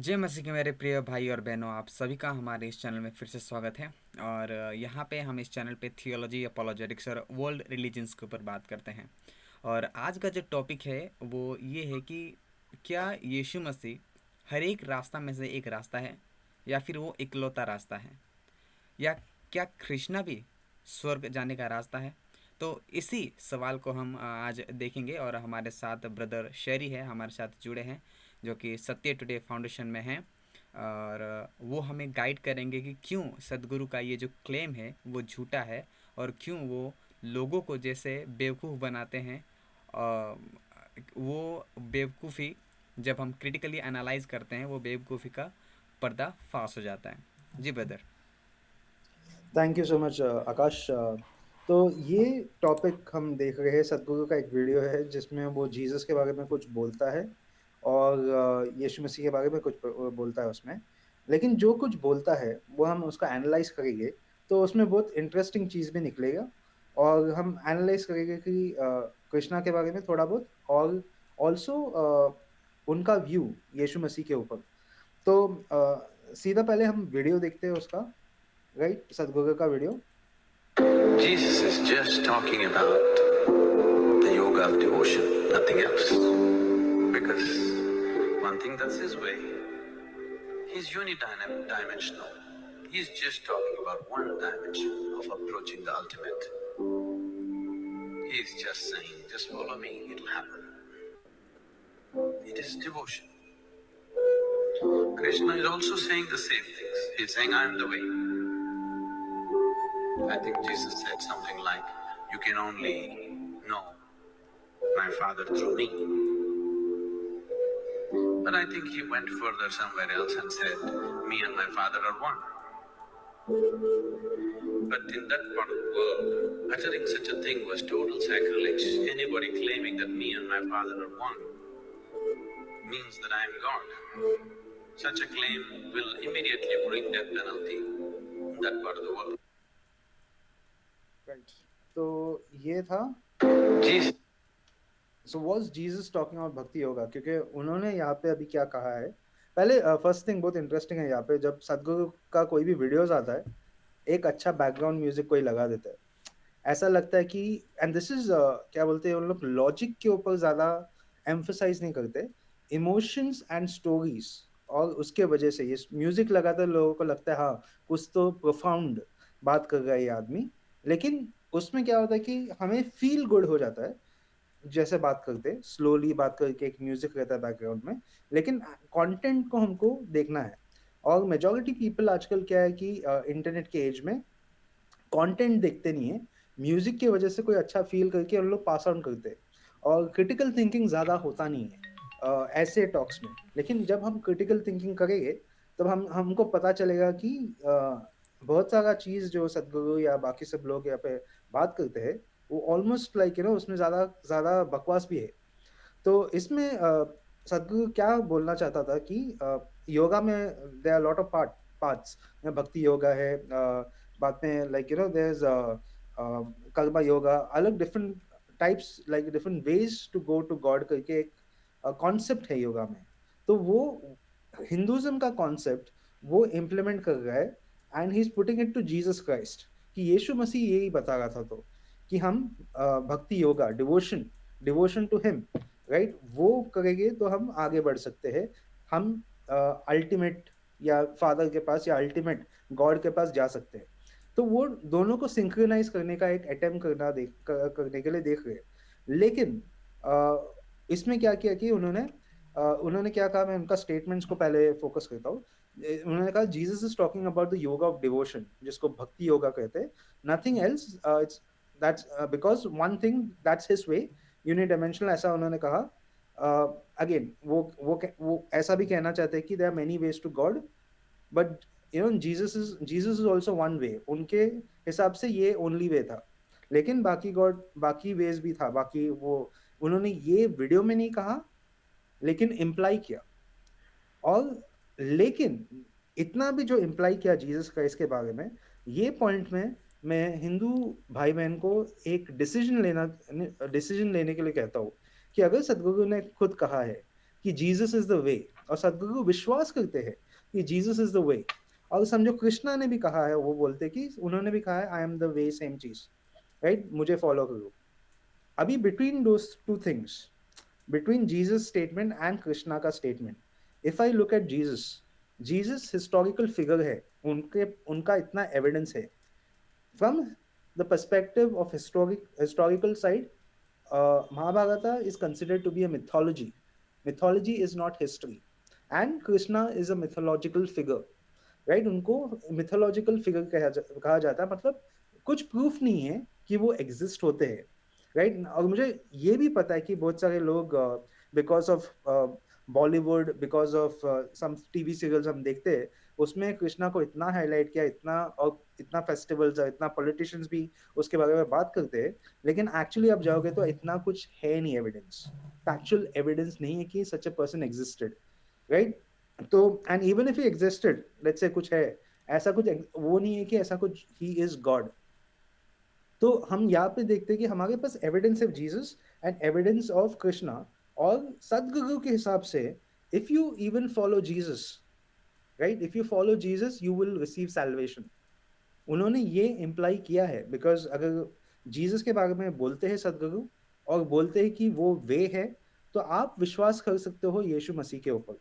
जय मसीह के मेरे प्रिय भाई और बहनों, आप सभी का हमारे इस चैनल में फिर से स्वागत है। और यहाँ पे हम इस चैनल पे थियोलॉजी, अपोलोजेटिक्स और वर्ल्ड रिलीजन्स के ऊपर बात करते हैं। और आज का जो टॉपिक है वो ये है कि क्या यीशु मसीह हर एक रास्ता में से एक रास्ता है, या फिर वो इकलौता रास्ता है, या क्या कृष्णा भी स्वर्ग जाने का रास्ता है। तो इसी सवाल को हम आज देखेंगे, और हमारे साथ ब्रदर शेरी है, हमारे साथ जुड़े हैं, जो कि सत्य टुडे फाउंडेशन में हैं। और वो हमें गाइड करेंगे कि क्यों सदगुरु का ये जो क्लेम है वो झूठा है, और क्यों वो लोगों को जैसे बेवकूफ़ बनाते हैं। वो बेवकूफ़ी जब हम क्रिटिकली एनालाइज करते हैं, वो बेवकूफ़ी का पर्दा फाश हो जाता है। जी brother. Thank you so much Akash. तो ये टॉपिक हम देख रहे हैं, सदगुरु का एक वीडियो है जिसमें वो जीसस के बारे में कुछ बोलता है और यीशु मसीह के बारे में कुछ बोलता है उसमें। लेकिन जो कुछ बोलता है वो हम उसका एनालाइज करेंगे तो उसमें बहुत इंटरेस्टिंग चीज़ भी निकलेगा। और हम एनालाइज करेंगे कि कृष्णा के बारे में थोड़ा बहुत, और ऑल्सो उनका व्यू यीशु मसीह के ऊपर। तो सीधा पहले हम वीडियो देखते हैं उसका, राइट? सदगुरु का video. Jesus is just talking about the yoga of devotion, nothing else. Because one thing that's his way, he's unidimensional. He's just talking about one dimension of approaching the ultimate. He's just saying, just follow me, it'll happen. It is devotion. Krishna is also saying the same things. He's saying, I am the way. I think Jesus said something like, you can only know my Father through me. But I think he went further somewhere else and said, me and my Father are one. But in that part of the world, uttering such a thing was total sacrilege. Anybody claiming that me and my Father are one means that I am God. Such a claim will immediately bring death penalty in that part of the world. Right. तो ये था Jesus. So was Jesus talking about भक्ति योगा, क्योंकि उन्होंने यहाँ पे अभी क्या कहा है। पहले फर्स्ट थिंग बहुत इंटरेस्टिंग है, यहाँ पे जब सदगुरु का कोई भी वीडियोस आता है एक अच्छा बैकग्राउंड म्यूजिक कोई लगा देता है। ऐसा लगता है कि एंड दिस इज क्या बोलते हैं उन लोग, लॉजिक के ऊपर ज्यादा एम्फसाइज नहीं करते, इमोशंस एंड स्टोरीज। और उसके वजह से ये म्यूजिक लगाकर लोगों को लगता है हाँ कुछ तो प्रोफाउंड बात कर रहा है ये आदमी। लेकिन उसमें क्या होता है कि हमें फील गुड हो जाता है जैसे बात करते, स्लोली बात करके एक म्यूजिक रहता है बैकग्राउंड में, लेकिन कंटेंट को हमको देखना है। और मेजॉरिटी पीपल आजकल क्या है कि इंटरनेट के एज में कंटेंट देखते नहीं है, म्यूजिक की वजह से कोई अच्छा फील करके उन लोग पास ऑन करते हैं। और क्रिटिकल थिंकिंग ज़्यादा होता नहीं है ऐसे टॉक्स में। लेकिन जब हम क्रिटिकल थिंकिंग करेंगे तब हमको पता चलेगा कि बहुत सारा चीज़ जो सदगुरु या बाकी सब लोग यहाँ पे बात करते हैं वो ऑलमोस्ट लाइक उसमें ज़्यादा ज़्यादा बकवास भी है। तो इसमें सदगुरु क्या बोलना चाहता था कि योगा में there are lot of parts. Bhakti yoga है, बाद में like there is karma yoga, अलग different types, like different ways to go to God करके एक कॉन्सेप्ट है योगा में। तो वो हिंदुइज्म का कॉन्सेप्ट वो इम्प्लीमेंट कर रहा है, and he is putting it to Jesus Christ, कि यीशु मसीह यही बता रहा था तो कि हम bhakti yoga, devotion, devotion to him, right, वो करेंगे तो हम आगे बढ़ सकते हैं। हम अल्टीमेट या फादर के पास या अल्टीमेट गॉड के पास जा सकते हैं। तो वो दोनों को सिंक्रोनाइज करने का एक अटेम्प्ट करने के लिए देख रहे हैं। लेकिन इसमें क्या किया कि उन्होंने क्या कहा, मैं उनका स्टेटमेंट्स को पहले फोकस करता हूँ। उन्होंने कहा Jesus is talking about the yoga of devotion, जिसको भक्ति योगा कहते हैं, nothing else. It's that's because one thing that's his way, unidimensional, ऐसा उन्होंने कहा। अगेन वो ऐसा भी कहना चाहते हैं कि there are many ways to God, but Jesus is also one way. उनके हिसाब से ये ओनली वे था, लेकिन बाकी गॉड, बाकी वेज भी था, बाकी वो उन्होंने ये वीडियो में नहीं कहा लेकिन इम्प्लाई किया। और लेकिन इतना भी जो इम्प्लाई किया जीसस क्राइस्ट के बारे में, ये पॉइंट में मैं हिंदू भाई बहन को एक डिसीजन लेने के लिए कहता हूँ कि अगर सदगुरु ने खुद कहा है कि जीसस इज द वे, और सदगुरु विश्वास करते हैं कि जीसस इज द वे। और समझो कृष्णा ने भी कहा है, वो बोलते कि उन्होंने भी कहा है I am the way, same चीज, राइट, मुझे फॉलो करो। अभी between those two things, between Jesus' statement and Krishna का statement, if I look at Jesus, Jesus historical figure है, उनके उनका इतना evidence है। From the perspective of historical side, Mahabharata is considered to be a mythology. Mythology is not history, and Krishna is a mythological figure, right? उनको mythological figure कहा जाता है, मतलब कुछ प्रूफ नहीं है कि वो एग्जिस्ट होते हैं, राइट। और मुझे ये भी पता है कि बहुत सारे लोग because of Bollywood, because of some TV serials हम देखते हैं, उसमें कृष्णा को इतना हाईलाइट किया, इतना, और इतना फेस्टिवल्स और इतना पॉलिटिशियंस भी उसके बारे में बात करते हैं, लेकिन एक्चुअली आप जाओगे तो इतना कुछ है नहीं एविडेंस, फैक्चुअल एविडेंस नहीं है कि सच अ पर्सन एग्जिस्टेड, राइट। तो and even if he existed, let's say कुछ है, ऐसा कुछ वो नहीं है कि ऐसा कुछ ही इज गॉड। तो हम यहाँ पे देखते हैं कि हमारे पास evidence of Jesus and evidence of Krishna, और सदगुरु के हिसाब से if you even follow Jesus, right, if you follow Jesus you will receive salvation. उन्होंने ये इम्प्लाई किया है, बिकॉज अगर जीसस के बारे में बोलते हैं सदगुरु और बोलते हैं कि वो वे है, तो आप विश्वास कर सकते हो यीशु मसीह के ऊपर,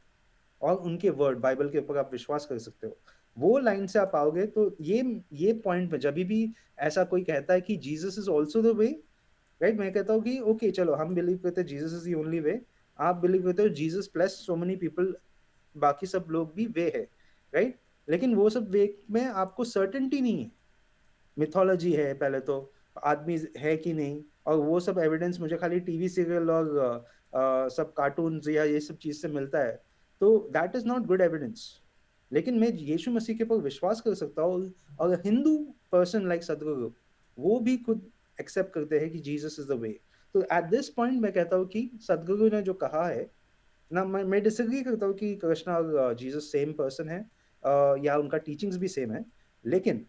और उनके वर्ड बाइबल के ऊपर आप विश्वास कर सकते हो। वो लाइन से आप आओगे तो ये पॉइंट पे जब भी ऐसा कोई कहता है कि Jesus is also the way, right, मैं कहता हूँ कि ओके चलो, हम बिलीव करते हैं जीसस इज द ओनली वे, आप बिलीव करते हो Jesus plus so many people, बाकी सब लोग भी वे है, राइट। लेकिन वो सब वे में आपको सर्टेनिटी नहीं है, मिथोलॉजी है पहले तो, आदमी है कि नहीं, और वो सब एविडेंस मुझे खाली टीवी सीरियल और सब कार्टून्स या ये सब चीज से मिलता है, तो that is not good evidence. लेकिन मैं यीशु मसीह के ऊपर विश्वास कर सकता हूँ, और हिंदू पर्सन लाइक सदगुरु, वो भी खुद एक्सेप्ट करते हैं कि जीसस इज द वे। तो एट दिस पॉइंट मैं कहता हूँ कि सदगुरु ने जो कहा है ना, मैं डिसएग्री करता हूँ कि कृष्णा और जीसस सेम पर्सन है, या उनका टीचिंग्स भी सेम है, लेकिन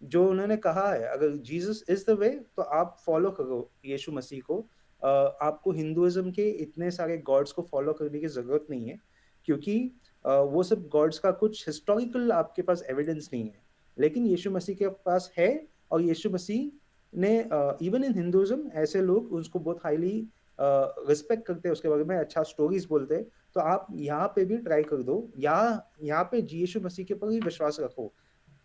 जो उन्होंने कहा है, अगर जीसस इज द वे तो आप फॉलो करो यीशु मसीह को। आपको हिंदुइज्म के इतने सारे गॉड्स को फॉलो करने की जरूरत नहीं है, क्योंकि वो सब गॉड्स का कुछ हिस्टोरिकल आपके पास एविडेंस नहीं है, लेकिन यीशु मसीह के पास है। और यीशु मसीह ने इवन इन हिंदुइज्म ऐसे लोग उसको बहुत हाईली रिस्पेक्ट करते हैं, उसके बारे में अच्छा स्टोरीज बोलते हैं। तो आप यहाँ पे भी ट्राई कर दो, यहाँ पे यीशु मसीह के ऊपर ही विश्वास रखो।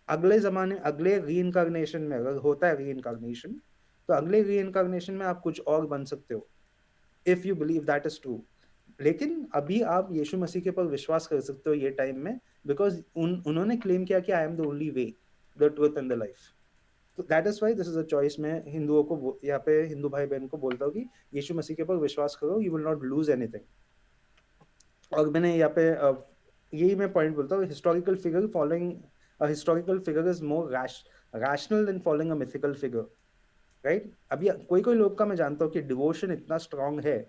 अगले जमाने, अगले रीइंकार्नेशन में अगर होता है रीइंकार्नेशन, तो अगले रीइंकार्नेशन में आप कुछ और बन सकते हो, if you believe that is true. लेकिन अभी आप यीशु मसीह के ऊपर विश्वास कर सकते हो ये टाइम में, बिकॉज उन्होंने क्लेम किया कि I am the only way, the truth and the life. तो that is why this is a choice. मैं हिंदुओं को, यहाँ पे हिंदू भाई बहन को बोलता हूँ कि यीशु मसीह के ऊपर विश्वास करो, you will not lose anything. और मैंने यहाँ पे यही मैं पॉइंट बोलता हूँ, historical figure following historical figure is more rational than following a mythical figure, right. अभी कोई कोई लोग का मैं जानता हूँ कि डिवोशन इतना स्ट्रांग है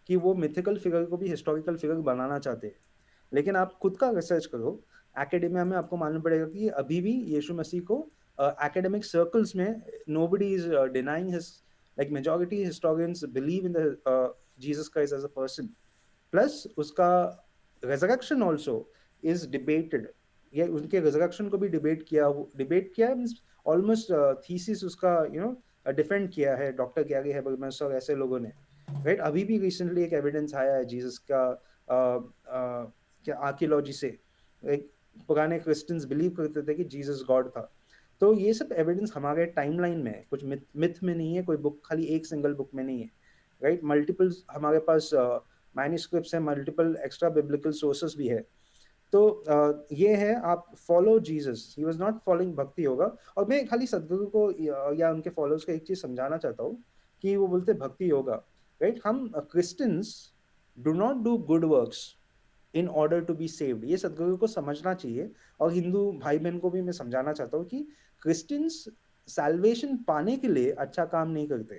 कि वो मिथिकल फिगर को भी हिस्टोरिकल फिगर बनाना चाहते हैं, लेकिन आप खुद का रिसर्च करो एकेडेमिया में, आपको मालूम पड़ेगा कि अभी भी यीशु मसीह को academic circles में nobody is denying his, like majority historians believe in the Jesus Christ as a person, plus उसका resurrection also is debated, ये उनके resurrection को भी डिबेट किया मीन्स ऑलमोस्ट थीसिस उसका डिफेंड किया है डॉक्टर गैरी हैबरमस और ऐसे लोगों ने, राइट। अभी भी रिसेंटली एक एविडेंस आया है जीसस का क्या आर्कियोलॉजी से, एक पुराने क्रिश्चियंस बिलीव करते थे कि जीसस गॉड था। तो ये सब एविडेंस हमारे टाइमलाइन में है, कुछ मिथ में नहीं है, कोई बुक खाली एक सिंगल बुक में नहीं है, राइट। मल्टीपल हमारे पास मैन्युस्क्रिप्ट्स है, मल्टीपल एक्स्ट्रा बिब्लिकल सोर्सेस भी है। तो ये है, आप follow Jesus, he was not following भक्ति योगा। और मैं खाली सदगुरु को या उनके फॉलोअर्स को एक चीज समझाना चाहता हूँ कि वो बोलते भक्ति योगा, राइट। हम Christians do not do good works in order to be saved, ये सदगुरु को समझना चाहिए। और हिंदू भाई बहन को भी मैं समझाना चाहता हूँ कि क्रिश्चियंस सैल्वेशन पाने के लिए अच्छा काम नहीं करते,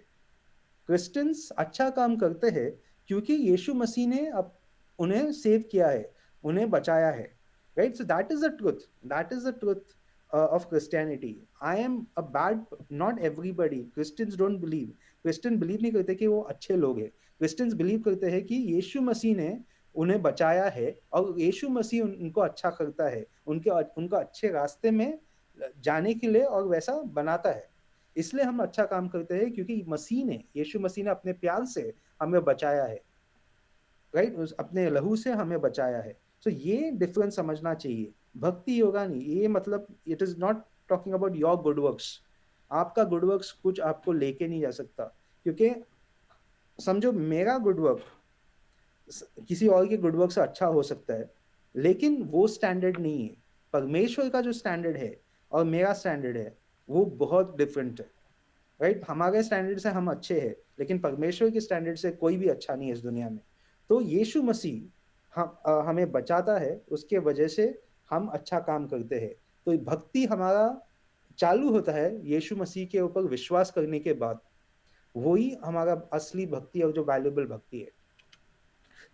क्रिश्चियंस अच्छा काम करते हैं क्योंकि यीशु मसीह ने अब उन्हें सेव किया है, उन्हें बचाया है, right. So that is the truth, that is the truth of Christianity. I am a bad, not everybody, Christians don't believe, Christian believe नहीं करते कि वो अच्छे लोग हैं, क्रिश्चियंस बिलीव करते हैं कि यीशु मसीह ने उन्हें बचाया है और यीशु मसीह उनको अच्छा करता है, उनको अच्छे रास्ते में जाने के लिए और वैसा बनाता है। इसलिए हम अच्छा काम करते हैं क्योंकि यीशु मसीह ने अपने प्यार से हमें बचाया है, राइट? अपने लहू से हमें बचाया है। सो ये डिफरेंस समझना चाहिए। भक्ति योगा नहीं, ये मतलब it is not talking about your good works. आपका गुड वर्क्स कुछ आपको लेके नहीं जा सकता, क्योंकि समझो मेरा गुड वर्क किसी और के गुड वर्क से अच्छा हो सकता है, लेकिन वो स्टैंडर्ड नहीं है। परमेश्वर का जो स्टैंडर्ड है और मेरा स्टैंडर्ड है वो बहुत डिफरेंट है, राइट? हमारे स्टैंडर्ड से हम अच्छे हैं, लेकिन परमेश्वर के स्टैंडर्ड से कोई भी अच्छा नहीं है इस दुनिया में। तो यीशु मसीह हमें बचाता है, उसके वजह से हम अच्छा काम करते हैं। तो भक्ति हमारा चालू होता है यीशु मसीह के ऊपर विश्वास करने के बाद। वही हमारा असली भक्ति और जो वैल्यूबल भक्ति है,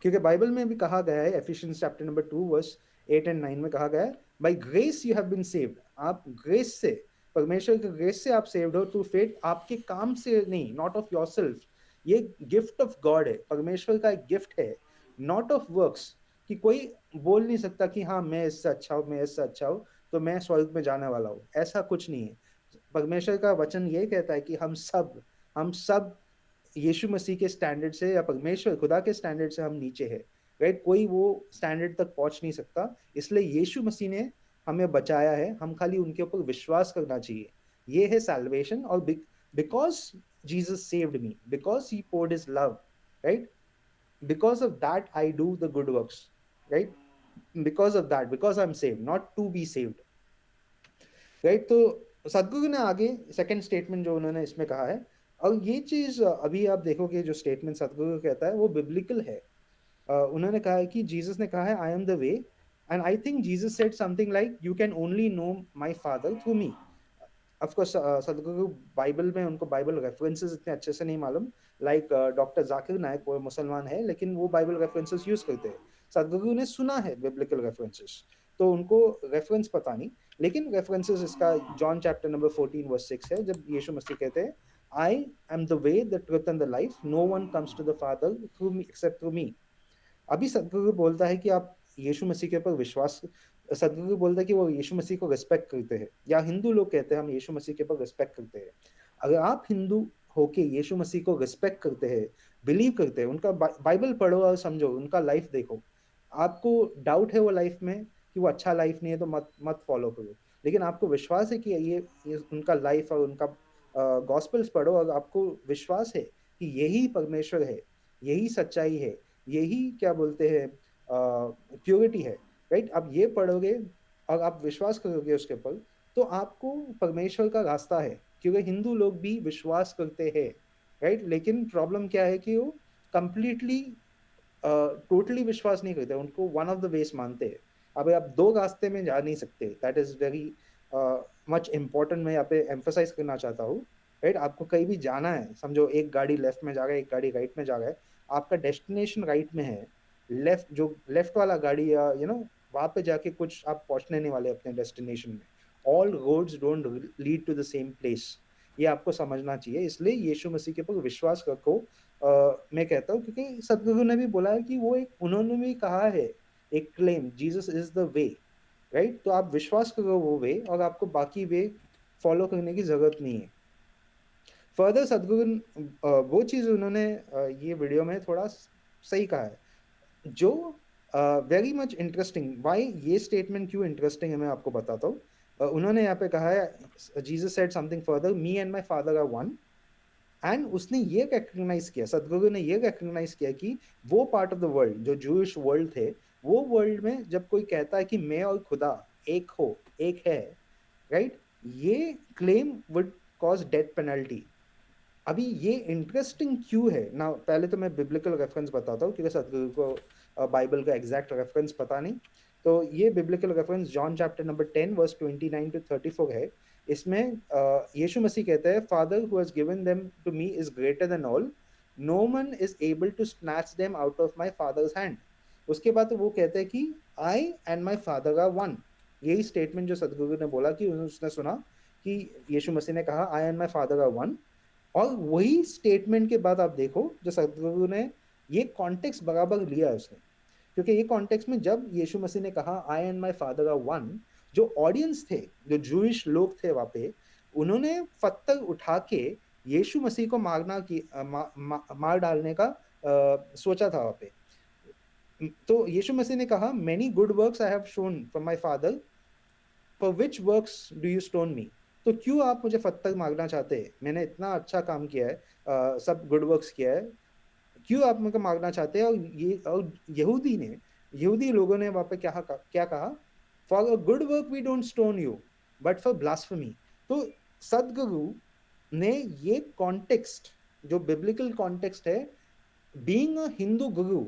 क्योंकि बाइबल में भी कहा गया है, Ephesians chapter number 2 verse 8 and 9 में कहा गया है, by grace you have been saved. आप ग्रेस से, परमेश्वर के ग्रेस से आप सेव्ड हो थ्रू फेथ, आपके काम से नहीं, नॉट ऑफ योरसेल्फ। ये गिफ्ट ऑफ गॉड है, परमेश्वर का एक गिफ्ट है, नॉट ऑफ वर्क्स। कि कोई बोल नहीं सकता कि हाँ मैं इससे अच्छा हूँ, मैं इससे अच्छा हूँ तो मैं स्वर्ग में जाने वाला हूँ, ऐसा कुछ नहीं है। परमेश्वर का वचन ये कहता है कि हम सब यीशु मसीह के स्टैंडर्ड से या परमेश्वर खुदा के स्टैंडर्ड से हम नीचे है, राइट? कोई वो स्टैंडर्ड तक पहुंच नहीं सकता। इसलिए यीशु मसीह ने हमें बचाया है, हम खाली उनके ऊपर विश्वास करना चाहिए। ये है सैल्वेशन। और because Jesus saved me, because he poured his love, right? Because of that I do the good works, right? Because of that, because I'm saved, not to be saved, right? तो सदगुरु ने आगे second statement जो उन्होंने इसमें कहा है, और ये चीज अभी आप देखोगे जो स्टेटमेंट सदगुरु कहता है वो बिब्लिकल है। उन्होंने कहा है कि जीसस ने कहा है I am the way, and I think Jesus said something like you can only know my father through me. Of course Sadhguru Bible में उनको बाइबल रेफरेंसेस इतने अच्छे से नहीं मालूम, लाइक डॉक्टर जाकिर नायक, वो मुसलमान है लेकिन वो बाइबल रेफरेंसेस यूज करते हैं। सदगुरु ने सुना है बिब्लिकल रेफरेंसेस, तो उनको रेफरेंस पता नहीं, लेकिन रेफरेंसेस इसका जॉन चैप्टर नंबर 14 वर्स 6 है, जब यीशु मसीह कहते हैं I am the way the truth and the life, no one comes to the father through me except through me. अभी सदगुरु बोलता है कि आप यीशु मसीह के ऊपर विश्वास, सदगुरु बोलता है कि वो यीशु मसीह को रिस्पेक्ट करते हैं, या हिंदू लोग कहते हैं हम यीशु मसीह के ऊपर रिस्पेक्ट करते हैं। अगर आप हिंदू होके यीशु मसीह को रिस्पेक्ट करते हैं, बिलीव करते हैं, उनका बाइबल पढ़ो और समझो, उनका लाइफ देखो, आपको डाउट है वो लाइफ में कि वो अच्छा लाइफ नहीं है तो मत मत फॉलो करो, लेकिन आपको विश्वास है कि ये उनका लाइफ और उनका गॉस्पेल्स पढ़ो और आपको विश्वास है कि यही परमेश्वर है, यही सच्चाई है, यही क्या बोलते हैं प्योरिटी है, राइट? आप ये पढ़ोगे और आप विश्वास करोगे उसके ऊपर, तो आपको परमेश्वर का रास्ता है। क्योंकि हिंदू लोग भी विश्वास करते हैं, राइट? लेकिन प्रॉब्लम क्या है कि वो कंप्लीटली टोटली विश्वास नहीं करते, उनको वन ऑफ द वेज मानते हैं। अब आप दो रास्ते में जा नहीं सकते, that is very much important. मैं यहाँ पे एम्फोसाइज करना चाहता हूँ, राइट? आपको कहीं भी जाना है, समझो एक गाड़ी लेफ्ट में जा रहा है, एक गाड़ी राइट में जा रहा है, आपका डेस्टिनेशन राइट में है, लेफ्ट वाला गाड़ी या वहां पे जाके कुछ आप पहुंचने नहीं वाले अपने डेस्टिनेशन में। All roads don't lead to the same place, ये आपको समझना चाहिए। इसलिए यीशु मसीह के ऊपर विश्वास रखो। मैं कहता हूँ क्योंकि सदगुरु ने भी बोला है कि वो उन्होंने भी कहा है एक claim, Jesus is the way, right? तो आप विश्वास करो वो वे, और आपको बाकी वे फॉलो करने की जरूरत नहीं है। फर्दर सदगुरु वो चीज उन्होंने ये वीडियो में थोड़ा सही कहा है, जो वेरी मच इंटरेस्टिंग। वाई ये स्टेटमेंट क्यों इंटरेस्टिंग है मैं आपको बताता हूँ। उन्होंने यहाँ पे कहा है Jesus said something further, me and my father are one. And उसने ये रिकग्नाइज किया, सदगुरु ने ये रिकग्नाइज किया कि वो पार्ट ऑफ द वर्ल्ड जो जूइश वर्ल्ड थे, वो वर्ल्ड में जब कोई कहता है कि मैं और खुदा एक हो, एक है, राइट, ये claim would cause death penalty. अभी ये इंटरेस्टिंग क्यों है ना, पहले तो मैं बिब्लिकल रेफरेंस बताता हूँ क्योंकि सदगुरु को बाइबल का एग्जैक्ट रेफरेंस पता नहीं। तो ये biblical reference John chapter number 10 verse 29 to 34 है। इसमें यीशु मसीह कहते हैं father who has given them to me is greater than all, no one is able to snatch them out of my father's hand. उसके बाद वो कहते हैं कि I and my father are one. यही स्टेटमेंट जो सदगुरु ने बोला कि उसने सुना कि यीशु मसीह ने कहा I and my father are one, और वही स्टेटमेंट के बाद आप देखो जो सदगुरु ने ये कॉन्टेक्स्ट बराबर लिया है उसने, क्योंकि ये कॉन्टेक्स्ट में जब यीशु मसीह ने कहा I and my father are one, जो ऑडियंस थे, जो जूइश लोग थे वहाँ पे, उन्होंने पत्थर उठा के यीशु मसीह को मार डालने का सोचा था वहाँ पे। तो यीशु मसीह ने कहा many good works I have shown from my father, for which works do you stone me? तो क्यों आप मुझे पत्थर मारना चाहते हैं? मैंने इतना अच्छा काम किया है, सब गुड वर्क्स किया है, क्यों आप मुझे मारना चाहते हैं? और यहूदी लोगों ने वहां पे क्या कहा? For a good work we don't stone you, but for blasphemy. तो सदगुरु ने ये कॉन्टेक्स्ट, जो बिब्लिकल कॉन्टेक्स्ट है, being a Hindu guru,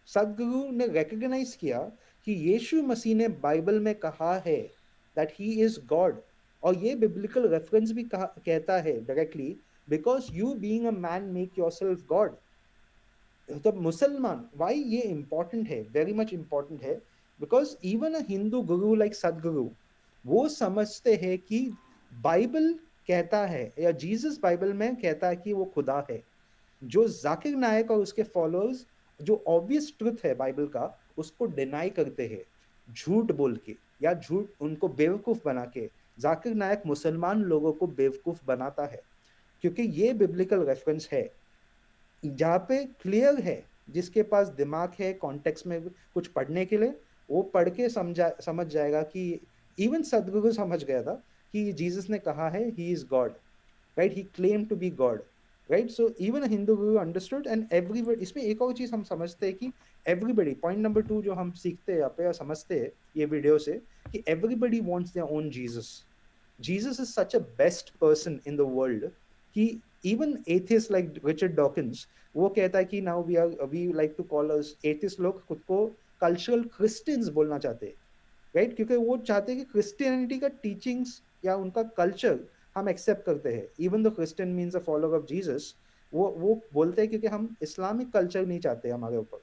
Sadhguru ने रिकॉग्नाइज किया कि यीशु मसीह ने बाइबल में कहा है दैट ही इज गॉड, और ये बिब्लिकल रेफरेंस भी कहता है directly, because you being a man make yourself God. तो मुसलमान, वाई ये इंपॉर्टेंट है, वेरी मच इंपॉर्टेंट है, because even a Hindu Guru like सदगुरु, वो समझते हैं कि बाइबल कहता है, या जीसस बाइबल में कहता है कि वो खुदा है। जो जाकिर नायक और उसके फॉलोअर्स जो ऑब्वियस ट्रुथ है बाइबल का, उसको डिनाई करते हैं झूठ बोल के, या झूठ उनको बेवकूफ बना के। जाकिर नायक मुसलमान लोगों को बेवकूफ बनाता है, क्योंकि ये बिब्लिकल रेफरेंस है जहाँ पे क्लियर है, जिसके पास दिमाग है कॉन्टेक्स्ट में कुछ पढ़ने के लिए, वो पढ़ के समझ जाएगा कि इवन सदगुरु समझ गया था कि जीसस ने कहा है he is God, right? He claim to be God, right? So even Hindu guru understood, and everybody. इसमें एक और चीज हम समझते हैं कि एवरीबडी, पॉइंट नंबर 2 जो हम सीखते हैं यहाँ पे या समझते हैं ये वीडियो से, कि everybody wants their own Jesus. Jesus is such a best person in the world कि even atheist like Richard Dawkins, वो कहता है कि now we like to call us atheist, लोग खुद को कल्चरल क्रिश्चियंस बोलना चाहते हैं, राइट? क्योंकि वो चाहते हैं कि क्रिश्चियनिटी का टीचिंग्स या उनका कल्चर हम एक्सेप्ट करते हैं, even though Christian means a follower of Jesus. वो बोलते हैं क्योंकि हम इस्लामिक कल्चर नहीं चाहते हमारे ऊपर,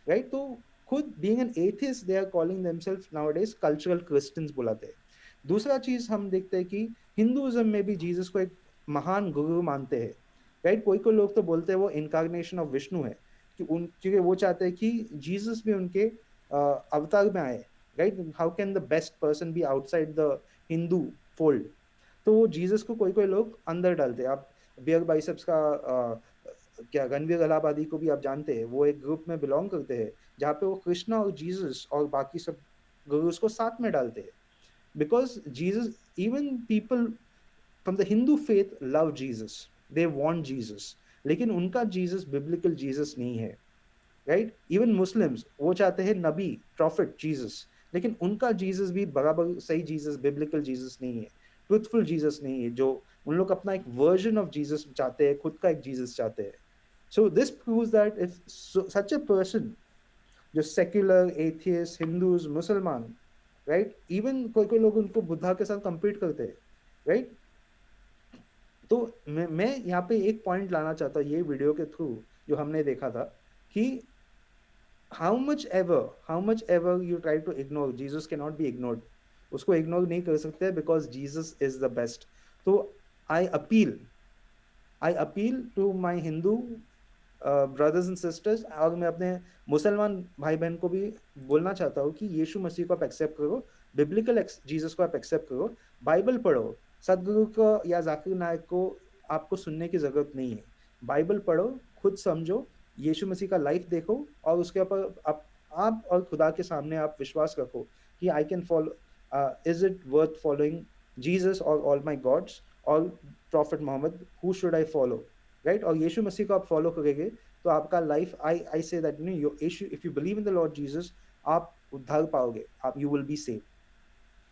राइट? तो खुद being an atheist they are calling themselves nowadays cultural Christians बुलाते हैं। दूसरा चीज हम देखते हैं कि हिंदुइज्म में भी जीसस को एक महान गुरु मानते हैं, राइट? कोई कोई लोग तो बोलते हैं वो इनकारनेशन ऑफ विष्णु है, क्योंकि वो चाहते हैं कि जीसस भी उनके अवतार में आए, right? How can the best person be outside the Hindu fold? तो वो जीसस को कोई कोई लोग अंदर डालते हैं। आप बियर बाइसेप्स का क्या रणवीर अलाहाबादी को भी आप जानते हैं, वो एक ग्रुप में बिलोंग करते हैं जहाँ पे वो कृष्णा और जीसस और बाकी सब गुरुज को साथ में डालते हैं, because Jesus, even people from the Hindu faith love Jesus, they want Jesus, लेकिन उनका जीसस बिब्लिकल जीसस नहीं है, राइट? इवन मुस्लिम्स वो चाहते हैं नबी, प्रॉफिट जीसस, लेकिन उनका जीसस भी बराबर सही जीसस, बिब्लिकल जीसस नहीं है, ट्रुथफुल जीसस नहीं है। जो उन लोग अपना एक वर्जन ऑफ जीसस चाहते हैं, खुद का एक जीसस चाहते हैं। So this proves that if such a person, जो सेक्युलर एथियस्ट, हिंदूज, मुसलमान, राइट, इवन कोई कोई लोग उनको बुद्धा के साथ कंपीट करते हैं, राइट? तो मैं यहाँ पे एक पॉइंट लाना चाहता हूँ ये वीडियो के थ्रू, जो हमने देखा था कि how much ever you try to ignore, Jesus cannot be ignored. उसको इग्नोर नहीं कर सकते because Jesus is the best. तो I appeal to my Hindu brothers and sisters, और मैं अपने मुसलमान भाई बहन को भी बोलना चाहता हूँ कि यीशु मसीह को आप एक्सेप्ट करो, बिब्लिकल जीसस को आप एक्सेप्ट करो, बाइबल पढ़ो। सदगुरु को या जाकिर नायक को आपको सुनने की जरूरत नहीं है, बाइबल पढ़ो, खुद समझो, यीशु मसीह का लाइफ देखो, और उसके ऊपर आप और खुदा के सामने आप विश्वास रखो कि I can follow, is it worth following Jesus और ऑल माई गॉड्स और prophet Muhammad, who should I follow, right? और यीशु मसीह को आप फॉलो करेंगे तो आपका लाइफ, आई से दैट यीशु, if you believe in the Lord Jesus, आप उद्धार पाओगे, आप यू विल बी सेव।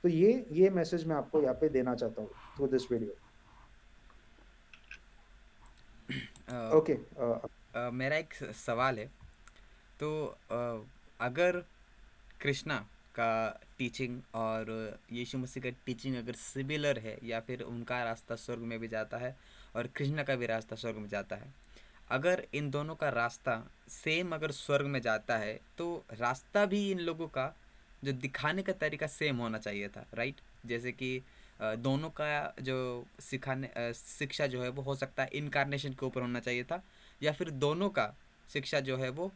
तो ये मैसेज मैं आपको यहाँ पे देना चाहता हूँ थ्रू दिस वीडियो। ओके, मेरा एक सवाल है। तो अगर कृष्णा का टीचिंग और यीशु मसीह का टीचिंग अगर सिमिलर है, या फिर उनका रास्ता स्वर्ग में भी जाता है और कृष्णा का भी रास्ता स्वर्ग में जाता है, अगर इन दोनों का रास्ता सेम अगर स्वर्ग में जाता है, तो रास्ता भी इन लोगों का जो दिखाने का तरीका सेम होना चाहिए था, राइट? जैसे कि दोनों का जो शिक्षा जो है वो हो सकता है इनकारनेशन के ऊपर होना चाहिए था, या फिर दोनों का शिक्षा जो है वो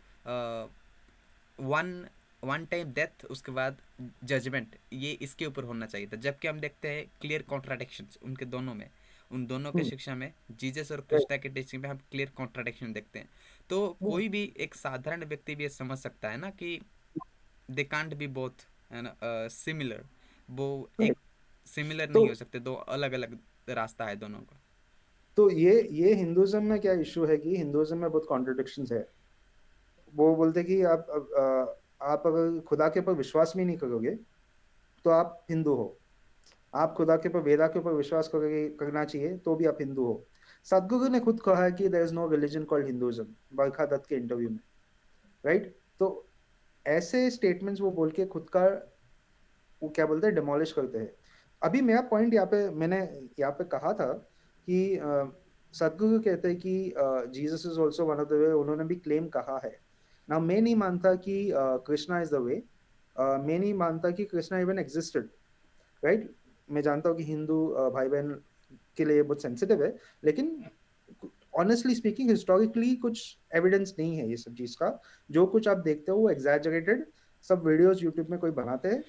वन वन टाइम डेथ, उसके बाद जजमेंट, ये इसके ऊपर होना चाहिए था। जबकि हम देखते हैं क्लियर कॉन्ट्राडिक्शंस उनके दोनों में, उन दोनों के हम्म, शिक्षा में, जीसस और right. कृष्णा के टीचिंग में हम क्लियर कॉन्ट्राडिक्शन देखते हैं। तो हम्म, कोई भी एक साधारण व्यक्ति भी ये समझ सकता है ना कि दे कांट बी बोथ है ना सिमिलर, वो एक right. सिमिलर तो नहीं हो सकते, दो अलग अलग रास्ता है दोनों का। तो ये हिंदुज्म में क्या इशू है कि हिंदुज्म में बहुत कॉन्ट्रडिक्शंस है। वो बोलते कि आप अगर खुदा के ऊपर विश्वास भी नहीं करोगे तो आप हिंदू हो। आप खुदा के ऊपर, वेदा के ऊपर विश्वास करोगे, करना चाहिए तो भी आप हिंदू हो। सदगुरु ने खुद कहा है कि there is no religion called Hinduism, Barkha Dutt के इंटरव्यू में, राइट। तो ऐसे स्टेटमेंट्स वो बोल के खुद का, वो क्या बोलते हैं, डिमोलिश करते हैं। अभी मेरा पॉइंट यहाँ पे, मैंने यहाँ पे कहा था कि सदगुरु कहते हैं कि Jesus is also one of the way, उन्होंने भी क्लेम कहा है ना। मैं नहीं मानता कि कृष्णा इज द वे, मैं नहीं मानता कि कृष्णा इवन एग्जिस्टेड, राइट। मैं जानता हूँ कि हिंदू भाई बहन के लिए बहुत सेंसिटिव है, लेकिन ऑनेस्टली स्पीकिंग हिस्टोरिकली कुछ एविडेंस नहीं है ये सब चीज का। जो कुछ आप देखते हो वो एग्जैजरेटेड सब वीडियोस यूट्यूब में कोई बनाते हैं,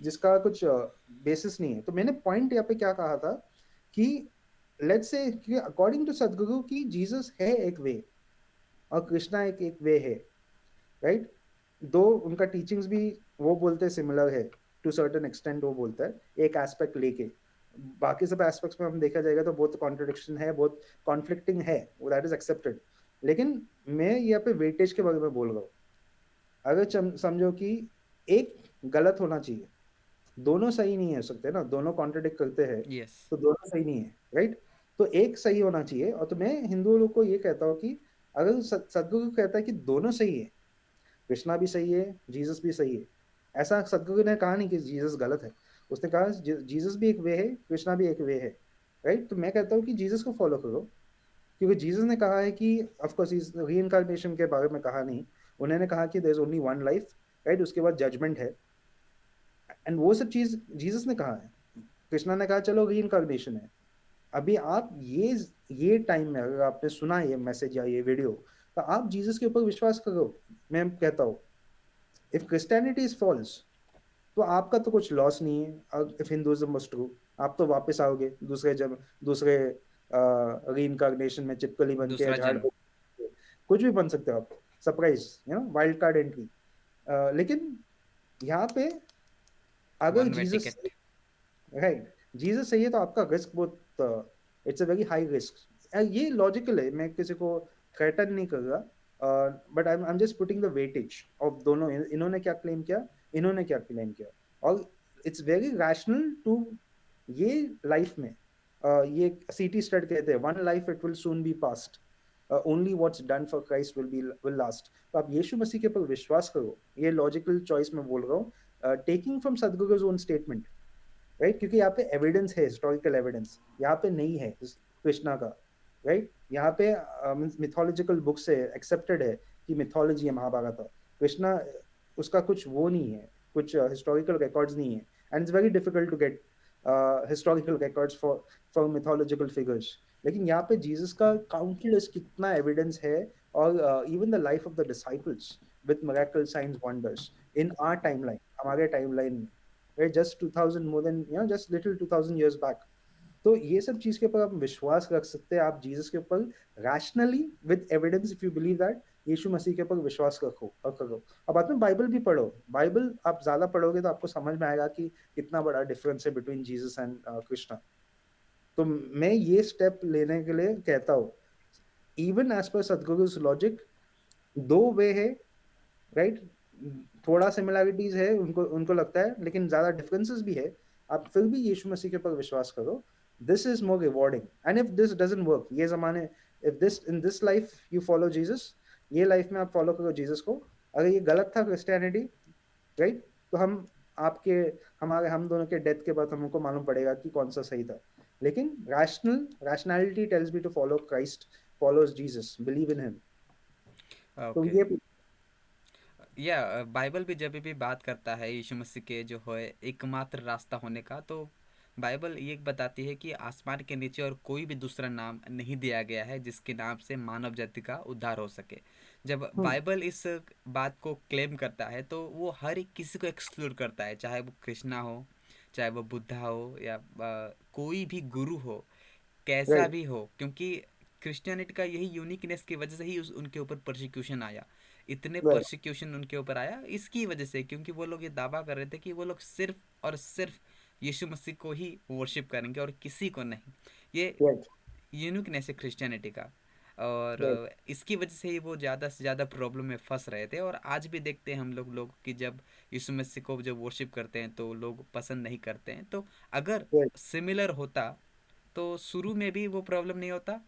जिसका कुछ बेसिस नहीं है। तो मैंने पॉइंट यहाँ पे क्या कहा था कि लेट्स से कि अकॉर्डिंग टू सदगुरु की जीसस है एक वे और कृष्णा एक वे है, राइट। दो उनका टीचिंग्स भी वो बोलते हैं सिमिलर है टू सर्टेन एक्सटेंट, वो बोलता है एक एस्पेक्ट लेके। बाकी सब एस्पेक्ट्स में हम देखा जाएगा तो बहुत कॉन्ट्रडिक्शन है, बहुत कॉन्फ्लिक्टिंग है, वो दैट इज एक्सेप्टेड। लेकिन मैं यहाँ पे वेटेज के बारे में बोल रहा हूँ। अगर समझो कि एक गलत होना चाहिए, दोनों सही नहीं हो सकते ना, दोनों कॉन्ट्रडिक्ट करते हैं यस। तो दोनों सही नहीं है, राइट। तो एक सही होना चाहिए। और तो मैं हिंदू लोग को ये कहता हूँ कि अगर सदगुरु कहता है कि दोनों सही है, कृष्णा भी सही है, जीसस भी सही है, ऐसा सदगुरु ने कहा नहीं कि जीसस गलत है। उसने कहा जीसस भी एक वे है, कृष्णा भी एक वे है, राइट। तो मैं कहता हूँ कि जीसस को फॉलो करो, क्योंकि जीसस ने कहा है कि ऑफ कोर्स इस रीइंकार्नेशन के बारे में कहा नहीं, उन्होंने कहा कि there is only one life, right, उसके बाद जजमेंट है, एंड वो सब चीज जीसस ने कहा है। कृष्णा ने कहा चलो रीइंकार्नेशन है। अभी आप ये टाइम में अगर आपने सुना ये मैसेज या ये वीडियो, तो आप जीसस के ऊपर विश्वास करो। मैं कहता हूँ इफ क्रिस्टियनिटी इज फॉल्स तो आपका तो कुछ लॉस नहीं है। इफ हिंदुइज्म वाज ट्रू, आप तो वापस आओगे दूसरे रीइंकार्नेशन में, चिपकली बन के, दूसरा झाड़ जन्म। बन के, कुछ भी बन सकते हो आप, सरप्राइज, वाइल्ड कार्ड एंट्री। लेकिन यहाँ पे अगर one way Jesus, ticket. Right, Jesus सही है तो आपका रिस्क बहुत, it's a very high risk. ये लॉजिकल है, मैं किसी को थ्रेटन नहीं कर रहा, but I am just putting the weightage of दोनों। इन्होंने क्या क्लेम किया, इन्होंने क्या क्लेम किया, और इट्स वेरी रैशनल टू ये लाइफ में, ये सीटी स्टड कहते हैं one life it will soon be past, only what's done for Christ will last. तो आप यीशु मसीह के ऊपर विश्वास करो, ये लॉजिकल चॉइस मैं बोल रहा हूँ, taking from Sadhguru's own statement, right. क्योंकि यहाँ पे एविडेंस है, हिस्टोरिकल एविडेंस यहाँ पे नहीं है कृष्णा का, राइट। यहाँ पे मिथोलॉजिकल बुक से एक्सेप्टेड है कि मिथोलॉजी है महाभारत। कृष्णा, उसका कुछ वो नहीं है, कुछ हिस्टोरिकल रिकॉर्ड्स नहीं है, and it's very difficult to get historical records for mythological figures. लेकिन यहाँ पे जीसस का काउंटलेस कितना एविडेंस है, और even the life of the disciples with miracle signs wonders in our timeline, हमारे टाइमलाइन में, right, just 2000 more than just little 2000 years back। तो ये सब चीज के ऊपर आप विश्वास रख सकते हैं, आप जीसस के ऊपर rationally with evidence, if you believe that, Yeshu Masih के ऊपर विश्वास रखो और करो। अब बाद में बाइबल भी पढ़ो, बाइबल आप ज्यादा पढ़ोगे तो आपको समझ में आएगा कि कितना बड़ा डिफरेंस है बिटवीन जीसस एंड कृष्णा। तो मैं ये स्टेप लेने के लिए कहता हूँ, इवन एज पर सदगुरु's लॉजिक, दो वे है, राइट। थोड़ा सिमिलैरिटीज है, उनको उनको लगता है, लेकिन ज्यादा डिफरेंसेस भी है। आप फिर भी यीशु मसीह के ऊपर विश्वास करो, this is more rewarding. And if this doesn't work, ये जमाने, if this in this life you follow Jesus, ये लाइफ में आप फॉलो करो जीसस को, अगर ये गलत था क्रिस्टियनिटी, राइट, तो हम दोनों के डेथ के बाद हमको मालूम पड़ेगा कि कौन सा सही था। लेकिन rationality tells me to follow Christ, follows Jesus, believe in him. तो ओके। ये, या बाइबल भी जब भी बात करता है यीशु मसीह के जो है एकमात्र रास्ता होने का, तो बाइबल ये बताती है कि आसमान के नीचे और कोई भी दूसरा नाम नहीं दिया गया है जिसके नाम से मानव जाति का उद्धार हो सके। जब हम्म, बाइबल इस बात को क्लेम करता है तो वो हर एक किसी को एक्सक्लूड करता है, चाहे वो कृष्णा हो, चाहे वो बुद्धा हो, या कोई भी गुरु हो, कैसा राइट, भी हो, क्योंकि क्रिश्चियनिटी का यही यूनिकनेस की वजह से ही उनके ऊपर परसिक्यूशन आया। इतने राइट, परसिक्यूशन उनके ऊपर आया इसकी वजह से क्योंकि वो लोग ये दावा कर रहे थे कि वो लोग सिर्फ और सिर्फ यीशु मसीह को ही वर्शिप करेंगे और किसी को नहीं। ये राइट, यूनिकनेस है क्रिश्चियनिटी का। और राइट, इसकी वजह से ही वो ज़्यादा से ज़्यादा प्रॉब्लम में फंस रहे थे। और आज भी देखते हैं हम लोग कि जब यीशु मसीह को जब वर्शिप करते हैं तो लोग पसंद नहीं करते हैं। तो अगर राइट, सिमिलर होता तो शुरू में भी वो प्रॉब्लम नहीं होता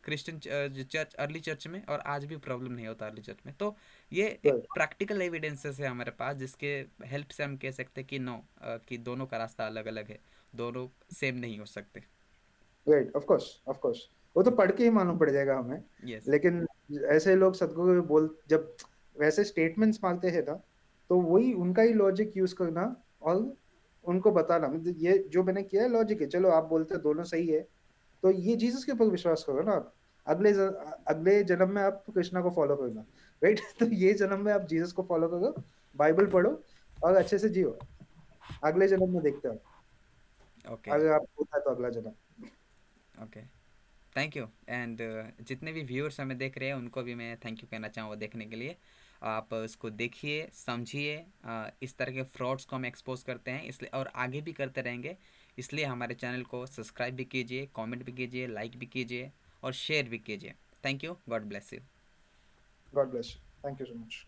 क्रिश्चियन चर्च, अर्ली चर्च में, और आज भी प्रॉब्लम नहीं होता अर्ली चर्च में। तो ये एक राइट, प्रैक्टिकल एविडेंसेस है हमारे पास जिसके हेल्प से हम कह सकते हैं कि नो, कि दोनों का रास्ता अलग अलग है, दोनों सेम नहीं हो सकते। Right, of course, of course. वो तो पढ़ के ही मालूम पड़ जाएगा हमें। यस। लेकिन ऐसे लोग सदगुरु बोल जब वैसे स्टेटमेंट्स मारते हैं ना, तो वही उनका ही लॉजिक यूज करना और उनको बताना, मतलब ये जो मैंने किया है लॉजिक है, चलो आप बोलते हो दोनों सही है, तो ये जीसस के ऊपर विश्वास करो ना आप। अगले जन्म में आप कृष्णा को फॉलो करना, राइट? तो ये जन्म में आप जीसस को फॉलो करो, बाइबल पढ़ो और अच्छे से जियो। अगले जन्म में देखते हो, ओके। अगर आप होता है तो अगला जन्म। ओके। Thank you. एंड जितने भी व्यूअर्स हमें देख रहे हैं उनको भी मैं थैंक यू कहना चाहूँगा देखने के लिए। आप इसको देखिए, समझिए। इस तरह के फ्रॉड्स को हम एक्सपोज करते हैं इसलिए, और आगे भी करते रहेंगे। इसलिए हमारे चैनल को सब्सक्राइब भी कीजिए, कमेंट भी कीजिए, लाइक भी कीजिए और शेयर भी कीजिए। Thank you. God bless you. God bless you, thank you so much.